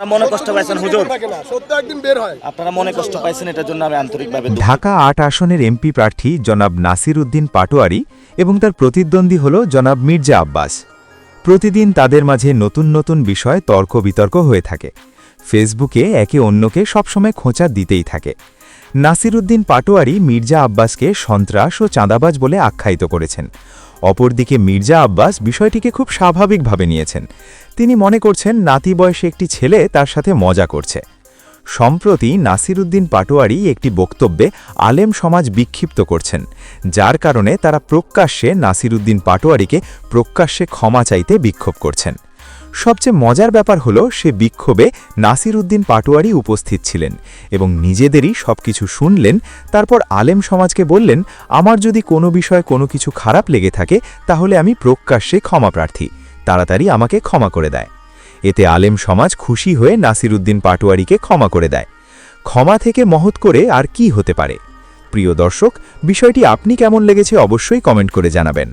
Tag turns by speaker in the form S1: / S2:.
S1: মনে কষ্ট পাইছেন হুজুর,
S2: সত্য একদিন বের হয়।
S1: আপনারা মনে কষ্ট পাইছেন, এটার জন্য আমি আন্তরিকভাবে
S3: ঢাকা ৮ আসনের এমপি প্রার্থী জনাব নাসির উদ্দিন পাটোয়ারি এবং তার প্রতিদ্বন্দ্বী হল জনাব মির্জা আব্বাস। প্রতিদিন তাদের মাঝে নতুন নতুন বিষয় তর্ক বিতর্ক হয়ে থাকে। ফেসবুকে একে অন্যকে সবসময় খোঁচা দিতেই থাকে। নাসির উদ্দিন পাটোয়ারি মির্জা আব্বাসকে সন্ত্রাস ও চাঁদাবাজ বলে আখ্যায়িত করেছেন। অপরদিকে মির্জা আব্বাস বিষয়টিকে খুব স্বাভাবিকভাবে নিয়েছেন। তিনি মনে করছেন নাতি বয়সে একটি ছেলে তার সাথে মজা করছে। সম্প্রতি নাসির উদ্দিন পাটোয়ারি একটি বক্তব্যে আলেম সমাজ বিক্ষিপ্ত করছেন, যার কারণে তারা প্রকাশ্যে নাসির উদ্দিন পাটোয়ারিকে প্রকাশ্যে ক্ষমা চাইতে বিক্ষোভ করছেন। সবচেয়ে মজার ব্যাপার হলো সে বিক্ষোভে নাসির উদ্দিন পাটোয়ারি উপস্থিত ছিলেন এবং নিজেদেরই সবকিছু শুনলেন। তারপর আলেম সমাজকে বললেন, আমার যদি কোনো বিষয়ে কোনো কিছু খারাপ লেগে থাকে তাহলে আমি প্রকাশ্যে ক্ষমা প্রার্থী, তাড়াতাড়ি আমাকে ক্ষমা করে দেয়। এতে আলেম সমাজ খুশি হয়ে নাসির উদ্দিন পাটোয়ারিকে ক্ষমা করে দেয়। ক্ষমা থেকে মহৎ করে আর কি হতে পারে? প্রিয় দর্শক, বিষয়টি আপনি কেমন লেগেছে অবশ্যই কমেন্ট করে জানাবেন।